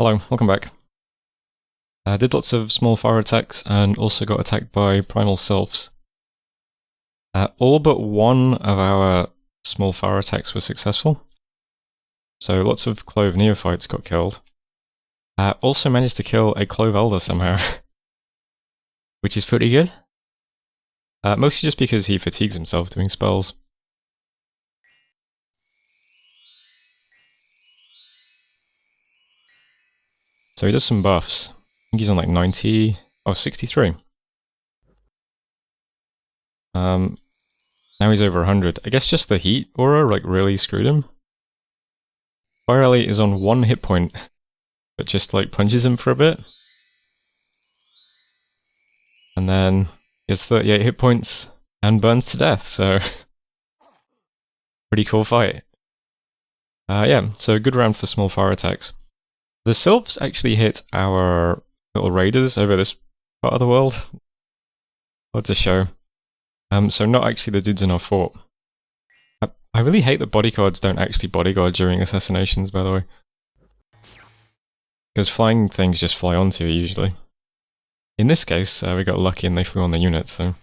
Hello, welcome back. I did lots of small fire attacks and also got attacked by primal sylphs. All but one of our small fire attacks was successful. So lots of Clove neophytes got killed. Also managed to kill a Clove elder somehow, which is pretty good. Mostly just because he fatigues himself doing spells. So he does some buffs. I think he's on like 90, 63. Now he's over 100. I guess just the heat aura like really screwed him. Fire Elite is on 1 hit point, but just like punches him for a bit. And then gets 38 hit points and burns to death, so pretty cool fight. Yeah, so good round for small fire attacks. The sylphs actually hit our little raiders over this part of the world. What a show. So not actually the dudes in our fort. I really hate that bodyguards don't actually bodyguard during assassinations, by the way. Because flying things just fly onto you, usually. In this case, we got lucky and they flew on the units, though.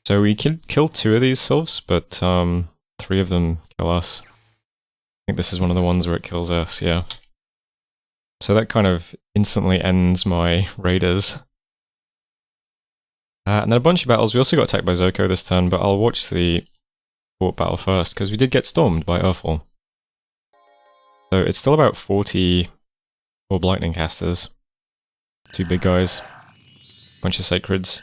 So we killed 2 of these sylphs, but 3 of them kill us. I think this is one of the ones where it kills us, yeah. So that kind of instantly ends my raiders. And then a bunch of battles. We also got attacked by Zoko this turn, but I'll watch the fort battle first, because we did get stormed by Earthfall. So it's still about 40 orb lightning casters. 2 big guys. Bunch of sacreds.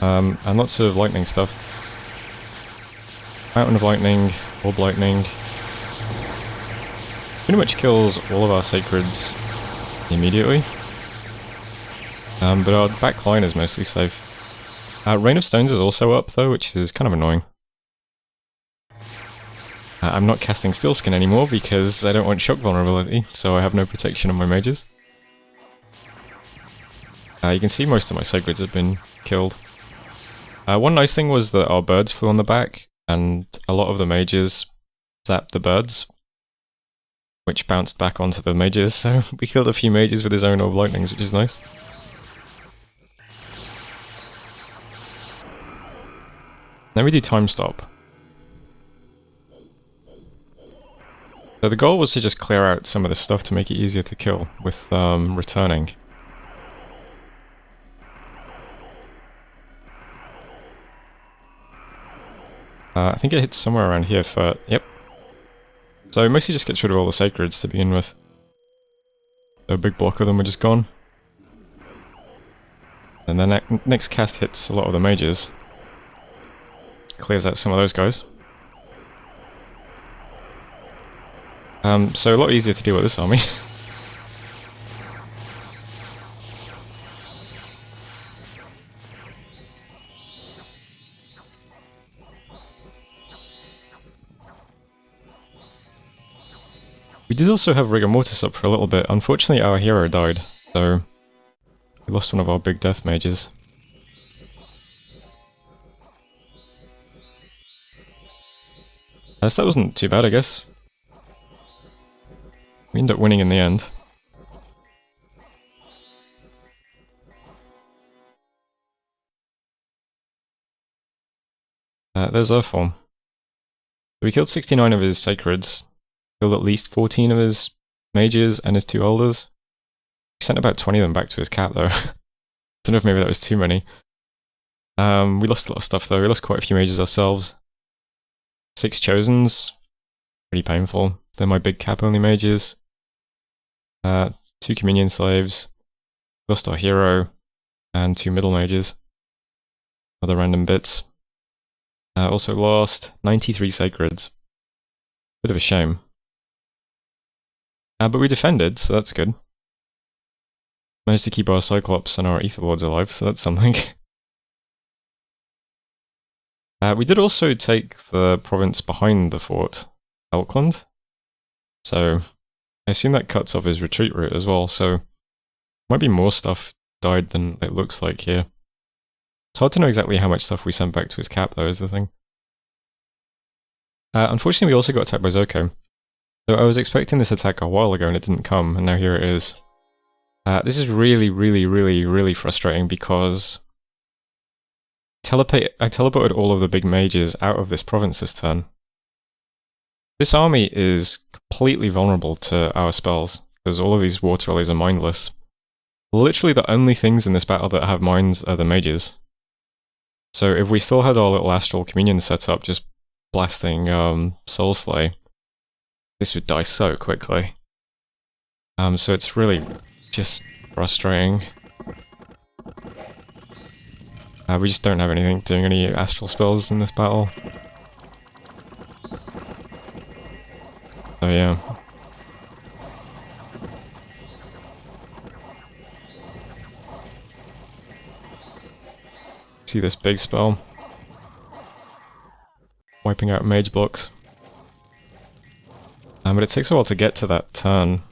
And lots of lightning stuff. Mountain of lightning, orb lightning. Pretty much kills all of our sacreds immediately. But our back line is mostly safe. Rain of Stones is also up though, which is kind of annoying. I'm not casting Steelskin anymore because I don't want shock vulnerability, so I have no protection on my mages. You can see most of my sacreds have been killed. One nice thing was that our birds flew on the back, and a lot of the mages zapped the birds, which bounced back onto the mages, so we killed a few mages with his own orb lightnings, which is nice. Now we do time stop. So the goal was to just clear out some of the stuff to make it easier to kill with returning. I think it hits somewhere around here for... yep. So it mostly just gets rid of all the sacreds to begin with. So a big block of them are just gone. And then next cast hits a lot of the mages. Clears out some of those guys. So a lot easier to deal with this army. We did also have Rigor Mortis up for a little bit. Unfortunately our hero died, so we lost one of our big death mages. So that wasn't too bad, I guess. We ended up winning in the end. There's Earthfall. We killed 69 of his sacreds, killed at least 14 of his mages and his 2 elders. We sent about 20 of them back to his cap though. Don't know if maybe that was too many. We lost a lot of stuff though, we lost quite a few mages ourselves. 6 Chosens, pretty painful. They're my big cap only mages. 2 Communion Slaves, lost our hero, and 2 middle mages. Other random bits. Also lost 93 sacreds. Bit of a shame. But we defended, so that's good. Managed to keep our Cyclops and our Ether Lords alive, so that's something. We did also take the province behind the fort, Elkland. So I assume that cuts off his retreat route as well, so might be more stuff died than it looks like here. It's hard to know exactly how much stuff we sent back to his cap though, is the thing. Unfortunately, we also got attacked by Zoko. So I was expecting this attack a while ago and it didn't come, and now here it is. This is really frustrating because I teleported all of the big mages out of this province this turn. This army is completely vulnerable to our spells, because all of these water lilies are mindless. Literally the only things in this battle that have minds are the mages. So if we still had our little astral communion set up, just blasting Soul Slay, this would die so quickly. So it's really just frustrating. We just don't have anything doing any astral spells in this battle. So yeah. See this big spell. Wiping out mage blocks. But it takes a while to get to that turn.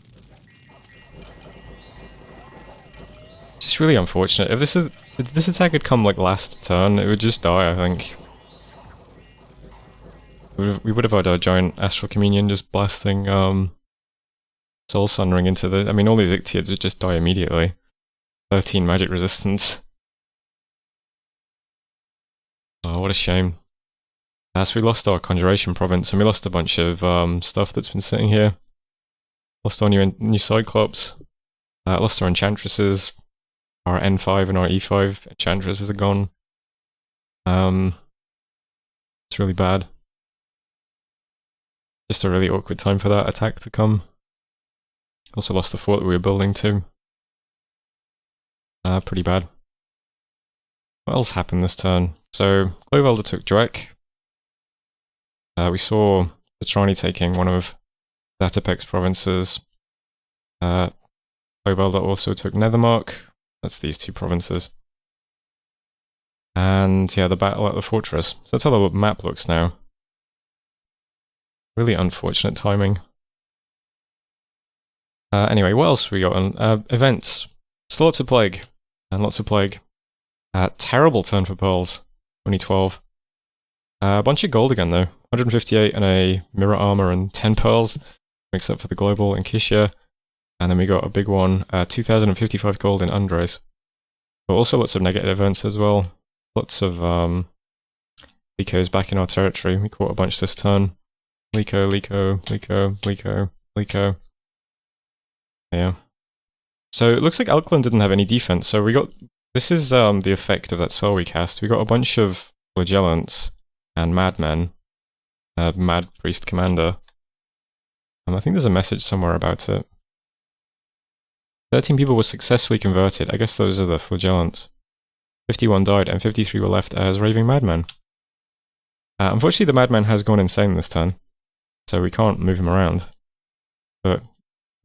It's just really unfortunate. If this attack had come like last turn, it would just die, I think. We would have had our giant Astral Communion just blasting Soul Sundering into the... I mean, all these Ictiids would just die immediately. 13 magic resistance. Oh, what a shame. So we lost our Conjuration Province, and we lost a bunch of stuff that's been sitting here. Lost our new Cyclops. Lost our Enchantresses. Our N5 and our E5 Enchantresses are gone. It's really bad. Just a really awkward time for that attack to come. Also lost the fort that we were building too. Pretty bad. What else happened this turn? So, Clovelder took Drek. We saw Patrani taking one of Zatopek's provinces. Clovelder also took Nethermark. That's these two provinces. And yeah, the battle at the fortress. So that's how the map looks now. Really unfortunate timing. Anyway, what else we got on? Events. Still lots of Plague. And lots of Plague. Terrible turn for Pearls. 2012. A bunch of gold again though. 158 and a Mirror Armor and 10 Pearls. Except for the Global and Kishia. And then we got a big one. 2055 gold in Undres. But also lots of negative events as well. Lots of Licos back in our territory. We caught a bunch this turn. Lico. Yeah. So it looks like Alkaline didn't have any defense, so we got... This is the effect of that spell we cast. We got a bunch of Flagellants and Madmen. Mad Priest Commander. I think there's a message somewhere about it. 13 people were successfully converted. I guess those are the Flagellants. 51 died, and 53 were left as Raving Madmen. Unfortunately, the Madman has gone insane this turn, so we can't move him around. But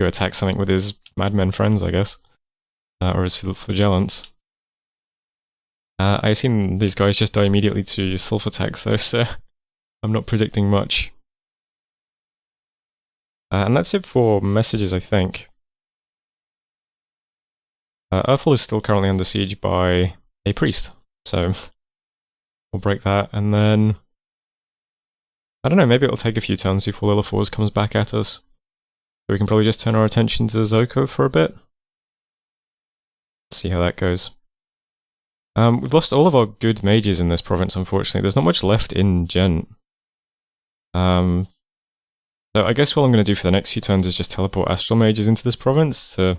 go attack something with his Madmen friends, I guess. Or his Flagellants. I assume these guys just die immediately to self attacks though, so I'm not predicting much. And that's it for messages, I think. Urfel is still currently under siege by a priest, so we'll break that, and then... I don't know, maybe it'll take a few turns before Lilithors comes back at us. So we can probably just turn our attention to Zoko for a bit. See how that goes. We've lost all of our good mages in this province, unfortunately. There's not much left in Gent. So I guess what I'm going to do for the next few turns is just teleport Astral Mages into this province to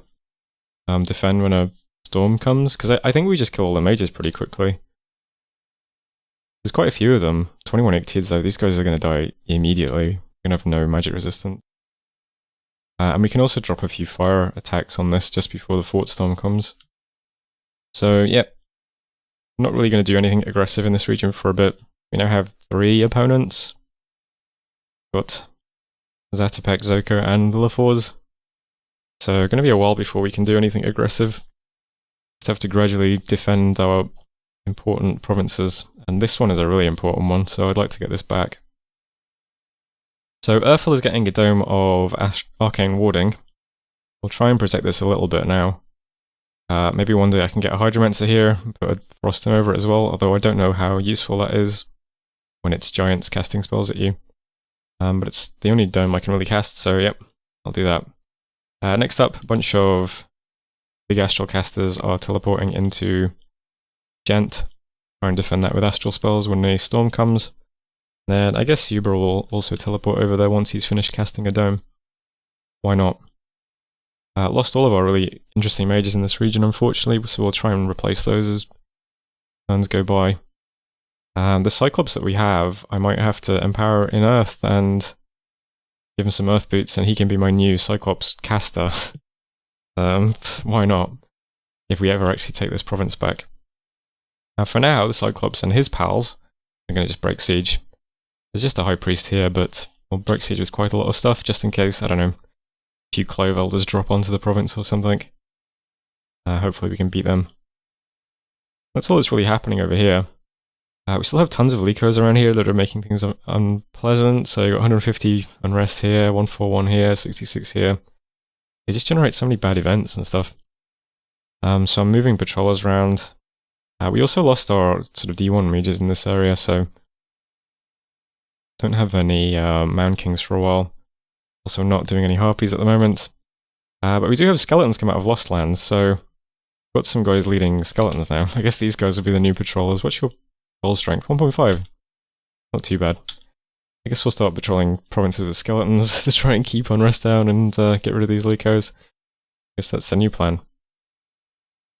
defend when a storm comes, because I think we just kill all the mages pretty quickly. There's quite a few of them. 21 Ictiids though, these guys are going to die immediately. We're going to have no magic resistance. And we can also drop a few fire attacks on this just before the fort storm comes. So yeah, not really going to do anything aggressive in this region for a bit. We now have 3 opponents. Got Zatopek, Zoko, and Lilithors. So going to be a while before we can do anything aggressive. Just have to gradually defend our important provinces, and this one is a really important one, so I'd like to get this back. So Urfel is getting a dome of Arcane Warding. We'll try and protect this a little bit now. Maybe one day I can get a Hydromancer here, and put a Frostim over it as well, although I don't know how useful that is when it's giants casting spells at you. But it's the only dome I can really cast, so yep, I'll do that. Next up, a bunch of big astral casters are teleporting into Gent. Try and defend that with astral spells when a storm comes. Then I guess Uber will also teleport over there once he's finished casting a dome. Why not? Lost all of our really interesting mages in this region, unfortunately, so we'll try and replace those as turns go by. The Cyclops that we have, I might have to empower in Earth and give him some Earth boots, and he can be my new Cyclops caster. Why not? If we ever actually take this province back. For now, the Cyclops and his pals are going to just break siege. There's just a High Priest here, but we'll break siege with quite a lot of stuff, just in case, I don't know, a few Clove Elders drop onto the province or something. Hopefully we can beat them. That's all that's really happening over here. We still have tons of Licos around here that are making things unpleasant. So you got 150 unrest here, 141 here, 66 here. They just generate so many bad events and stuff. So I'm moving patrollers around. We also lost our sort of D1 mages in this area, so don't have any Mound Kings for a while. Also not doing any Harpies at the moment. But we do have skeletons come out of Lost Lands, so got some guys leading skeletons now. I guess these guys will be the new patrollers. What's your patrol strength? 1.5. Not too bad. I guess we'll start patrolling provinces with skeletons to try and keep unrest down and get rid of these Licos. I guess that's the new plan.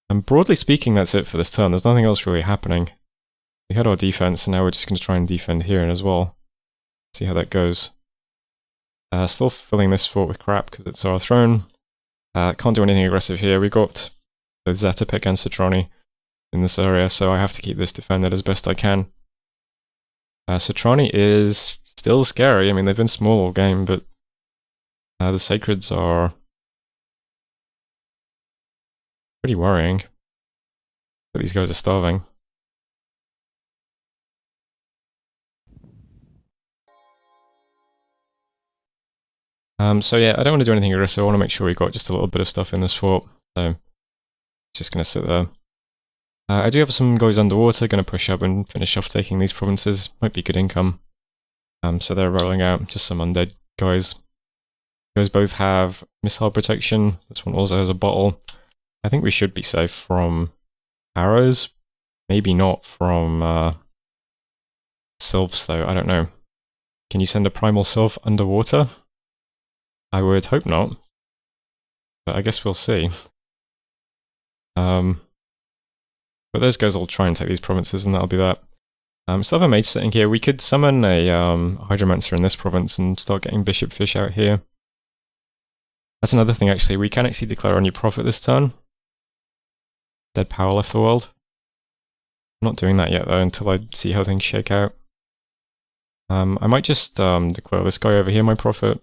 And broadly speaking, that's it for this turn. There's nothing else really happening. We had our defense, and now we're just going to try and defend here as well. See how that goes. Still filling this fort with crap because it's our throne. Can't do anything aggressive here. We've got both Zatopek and Citroni in this area, so I have to keep this defended as best I can. Citroni is still scary. I mean, they've been small all game, but the Sacreds are pretty worrying. But these guys are starving. So yeah, I don't want to do anything aggressive. I want to make sure we've got just a little bit of stuff in this fort. So just going to sit there. I do have some guys underwater, going to push up and finish off taking these provinces. Might be good income. So they're rolling out just some undead guys. Those both have missile protection. This one also has a bottle. I think we should be safe from arrows. Maybe not from sylphs though, I don't know. Can you send a primal sylph underwater? I would hope not. But I guess we'll see. But those guys will try and take these provinces and that'll be that. Still have a mage sitting here. We could summon a Hydromancer in this province and start getting Bishop Fish out here. That's another thing actually. We can actually declare a new prophet this turn. Dead power left the world. I'm not doing that yet though until I see how things shake out. I might just declare this guy over here my prophet.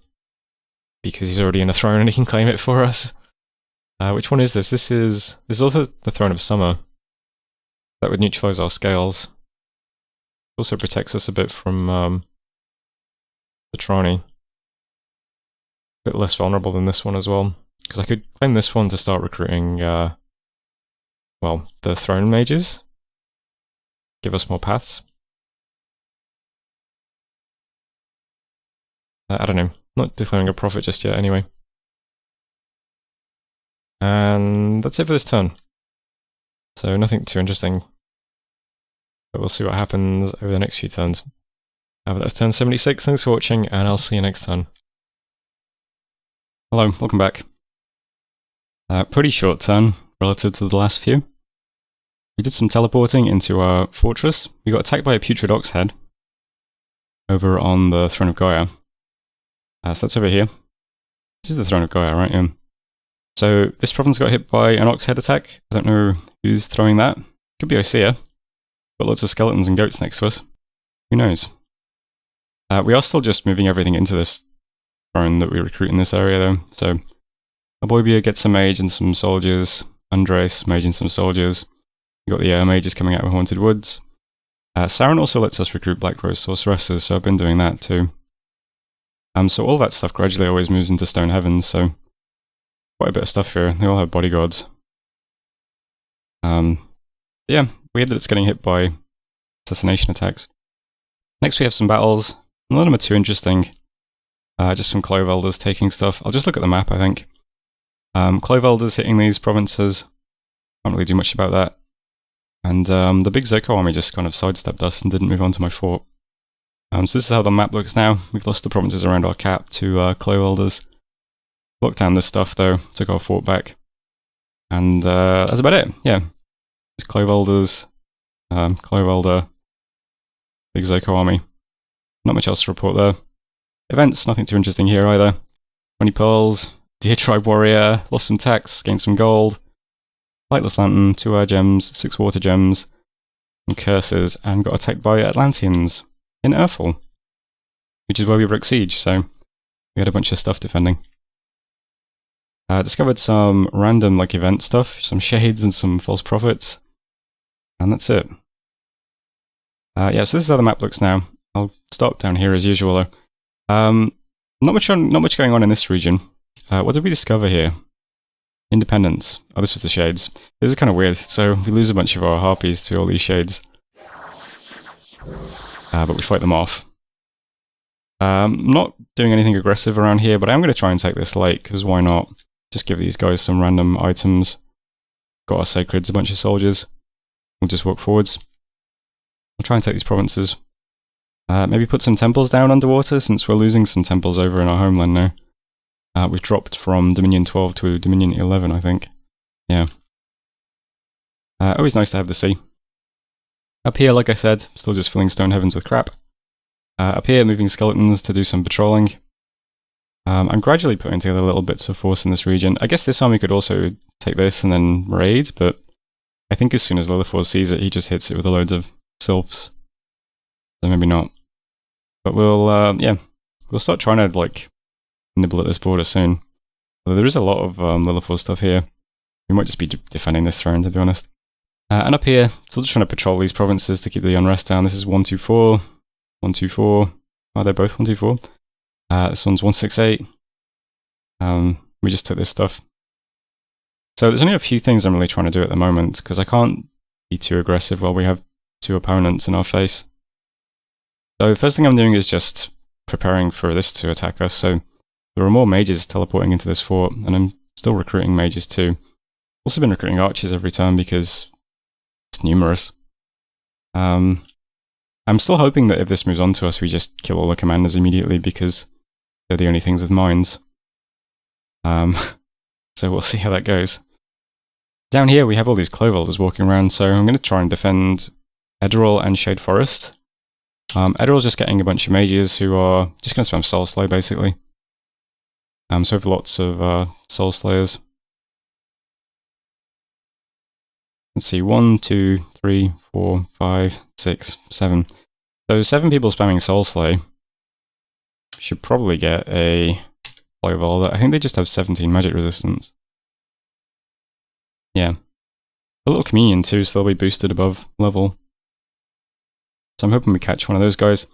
Because he's already in a throne and he can claim it for us. Which one is this? This is also the Throne of Summer. That would neutralize our scales. Also protects us a bit from the Trani. A bit less vulnerable than this one as well. Because I could claim this one to start recruiting, well, the Throne Mages. Give us more paths. I don't know. Not declaring a prophet just yet anyway. And that's it for this turn. So nothing too interesting. But we'll see what happens over the next few turns. But that's turn 76. Thanks for watching, and I'll see you next turn. Hello, welcome back. Pretty short turn relative to the last few. We did some teleporting into our fortress. We got attacked by a putrid ox head over on the Throne of Gaia. So that's over here. This is the Throne of Gaia, right? Yeah. So this province got hit by an ox head attack. I don't know who's throwing that. Could be Osea. Got lots of skeletons and goats next to us. Who knows? We are still just moving everything into this throne that we recruit in this area though. So Aboibia gets a mage and some soldiers. Andres, mage and some soldiers. We got the mages coming out of Haunted Woods. Saren also lets us recruit Black Rose sorceresses, so I've been doing that too. So all that stuff gradually always moves into Stone Heavens, so quite a bit of stuff here. They all have bodyguards. Yeah, weird that it's getting hit by assassination attacks. Next we have some battles. None of them are too interesting. Just some Clove Elders taking stuff. I'll just look at the map, I think. Clove Elders hitting these provinces. Can't really do much about that. And the big Zoko army just kind of sidestepped us and didn't move on to my fort. So this is how the map looks now. We've lost the provinces around our cap to Clove Elders. Locked down this stuff though, took our fort back. And that's about it, yeah. Just Clove Elders, Clove Elder, big Zoko army. Not much else to report there. Events, nothing too interesting here either. 20 pearls, Deer Tribe Warrior, lost some tax, gained some gold. Lightless Lantern, 2 air gems, 6 water gems, and curses, and got attacked by Atlanteans in Earthfall, which is where we broke siege, so we had a bunch of stuff defending. Discovered some random event stuff, some shades and some false prophets, and that's it. Yeah, so this is how the map looks now. I'll stop down here as usual though. Not much going on in this region. What did we discover here? Independence. Oh, this was the shades. This is kind of weird. So we lose a bunch of our harpies to all these shades. But we fight them off. Not doing anything aggressive around here, but I'm going to try and take this lake, because why not? Just give these guys some random items. Got our sacreds, a bunch of soldiers. We'll just walk forwards. I'll try and take these provinces. Maybe put some temples down underwater, since we're losing some temples over in our homeland now. We've dropped from Dominion 12 to Dominion 11, I think. Yeah. Always nice to have the sea. Up here, like I said, still just filling Stone Heavens with crap. Up here, moving skeletons to do some patrolling. I'm gradually putting together little bits of force in this region. I guess this army could also take this and then raid, but I think as soon as Lilithor sees it, he just hits it with a load of sylphs. So maybe not. But we'll, yeah, we'll start trying to, nibble at this border soon. Although there is a lot of Lilithor stuff here. We might just be defending this throne, to be honest. And up here, still just trying to patrol these provinces to keep the unrest down. This is 124, 124. Oh, they're both 124. This one's 168. We just took this stuff. So there's only a few things I'm really trying to do at the moment, because I can't be too aggressive while we have 2 opponents in our face. So the first thing I'm doing is just preparing for this to attack us. So there are more mages teleporting into this fort, and I'm still recruiting mages too. Also been recruiting archers every turn because it's numerous. I'm still hoping that if this moves on to us, we just kill all the commanders immediately, because they're the only things with mines. So we'll see how that goes. Down here we have all these Clove Elders walking around, so I'm going to try and defend Edirol and Shade Forest. Edirol's just getting a bunch of mages who are just going to spam Soul Slay, basically. So we have lots of Soul Slayers. Let's see, 1, 2, 3, 4, 5, 6, 7. So 7 people spamming Soul Slay. Should probably get a Clove Elder. I think they just have 17 magic resistance. Yeah. A little Communion too, so they'll be boosted above level. So I'm hoping we catch one of those guys.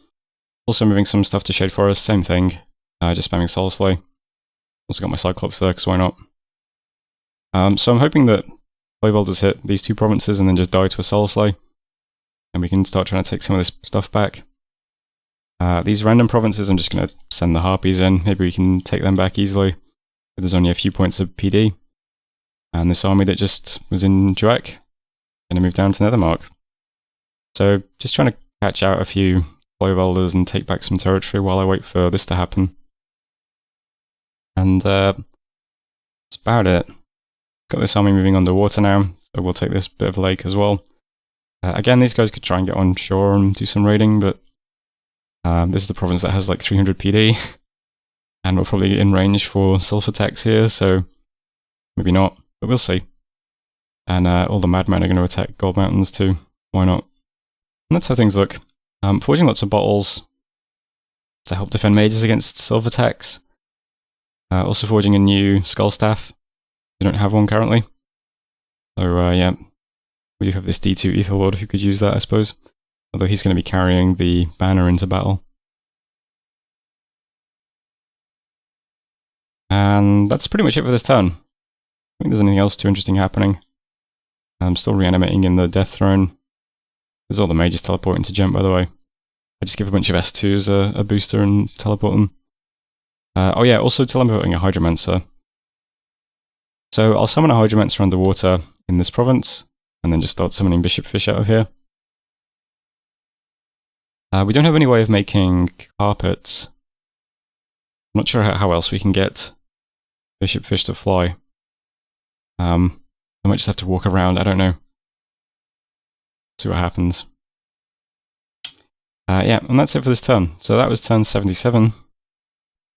Also moving some stuff to Shade Forest, same thing. Just spamming Soul Slay. Also got my Cyclops there, because why not? So I'm hoping that Clove Elders hit these 2 provinces and then just die to a Soul Slay. And we can start trying to take some of this stuff back. These random provinces, I'm just going to send the Harpies in. Maybe we can take them back easily. There's only a few points of PD. And this army that just was in Juek, going to move down to Nethermark. So just trying to catch out a few Clove Elders and take back some territory while I wait for this to happen. And that's about it. Got this army moving underwater now, so we'll take this bit of lake as well. Again, these guys could try and get on shore and do some raiding, but this is the province that has 300 PD, and we're probably in range for self attacks here, so maybe not, but we'll see. And all the madmen are going to attack Gold Mountains too, why not? And that's how things look. Forging lots of bottles to help defend mages against self attacks. Also forging a new Skull Staff. We don't have one currently. So yeah, we do have this D2 Ether Lord who could use that, I suppose. Although he's going to be carrying the banner into battle. And that's pretty much it for this turn. I don't think there's anything else too interesting happening. I'm still reanimating in the Death Throne. There's all the mages teleporting to jump, by the way. I just give a bunch of S2s a booster and teleport them. Oh yeah, also teleporting a Hydromancer. So I'll summon a Hydromancer underwater in this province, and then just start summoning Bishop Fish out of here. We don't have any way of making carpets. I'm not sure how else we can get Bishop Fish to fly. I might just have to walk around, I don't know. See what happens. Yeah, and that's it for this turn. So that was turn 77.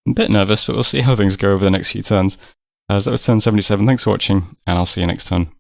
I'm a bit nervous, but we'll see how things go over the next few turns. So that was turn 77. Thanks for watching, and I'll see you next turn.